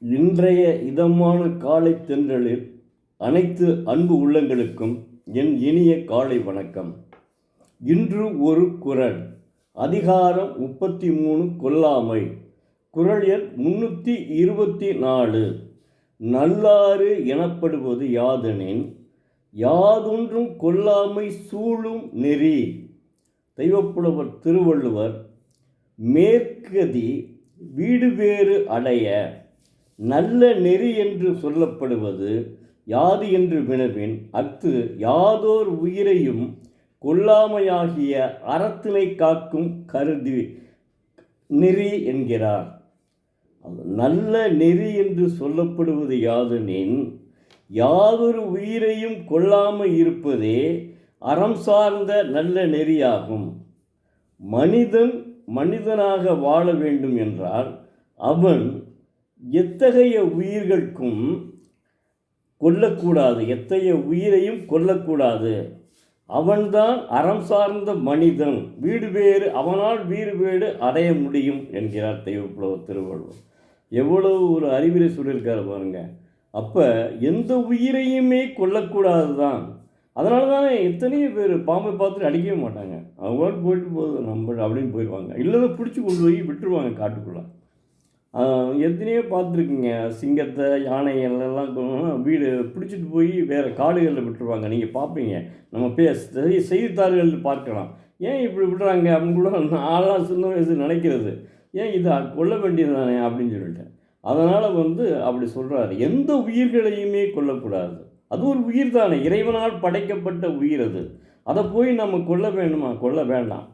இன்றைய இதமான காலை தென்றலில் அனைத்து அன்பு உள்ளங்களுக்கும் என் இனிய காலை வணக்கம். இன்று ஒரு குறள். அதிகாரம் 33 கொல்லாமை. குறள் எண் 324. நல்லாறு எனப்படுவது யாதெனின் யாதொன்றும் கொல்லாமை சூழும் நெறி. தெய்வப்புலவர் திருவள்ளுவர். மேற்கதி வீடு வேறு அடைய நல்ல நெறி என்று சொல்லப்படுவது யாது என்று வினவின் அஃது யாதோர் உயிரையும் கொல்லாமையாகிய அறத்தினை காக்கும் கருதி நெறி என்கிறார். நல்ல நெறி என்று சொல்லப்படுவது யாதெனின் யாதொரு உயிரையும் கொல்லாமல் இருப்பதே அறம் சார்ந்த நல்ல நெறியாகும். மனிதனாக வாழ வேண்டும் என்றால் அவன் எத்தகைய உயிர்களுக்கும் கொல்லக்கூடாது, எத்தகைய உயிரையும் கொல்லக்கூடாது. அவன்தான் அறம் சார்ந்த மனிதன். அவனால் வீடு வேறு அடைய முடியும் என்கிறார் தெய்வப்புலவர் திருவள்ளுவர். எவ்வளவு ஒரு அறிவுரை சொல்லியிருக்காரு பாருங்க. அப்போ எந்த உயிரையுமே கொல்லக்கூடாது தான். அதனால தான் எத்தனையோ பேர் பாம்பை பார்த்துட்டு அடிக்கவே மாட்டாங்க. அவங்க போயிட்டு போகுது நம்ம அப்படின்னு போயிடுவாங்க. இல்லைன்னா பிடிச்சி கொண்டு போய் விட்டுருவாங்க காட்டுக்குள்ளே. எத்தனையோ பார்த்துருக்குங்க. சிங்கத்தை, யானைகளெல்லாம் வீடு பிடிச்சிட்டு போய் வேறு காடுகளில் விட்டுருவாங்க. நீங்கள் பார்ப்பீங்க, நம்ம செய்தித்தாள்களில் பார்க்கலாம். ஏன் இப்படி விடுறாங்க அப்படின்னு கூட நான்லாம் சின்ன வயசு நினைக்கிறது. ஏன் இதை கொல்ல வேண்டியது தானே அப்படின்னு சொல்லிட்டு. அதனால் அப்படி சொல்கிறாரு. எந்த உயிர்களையுமே கொல்லக்கூடாது. அது ஒரு உயிர் தானே, இறைவனால் படைக்கப்பட்ட உயிர் அது. அதை போய் நம்ம கொல்ல வேண்டுமா? கொல்ல வேண்டாம்.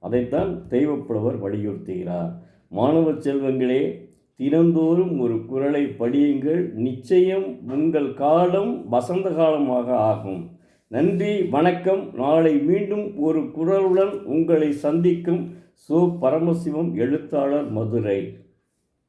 அதைத்தான் தெய்வப்புலவர் வலியுறுத்துகிறார். மாணவ செல்வங்களே, தினந்தோறும் ஒரு குறளை படியுங்கள். நிச்சயம் உங்கள் காலம் வசந்த காலமாக ஆகும். நன்றி, வணக்கம். நாளை மீண்டும் ஒரு குறளுடன் உங்களை சந்திக்கும். பரமசிவம், எழுத்தாளர், மதுரை.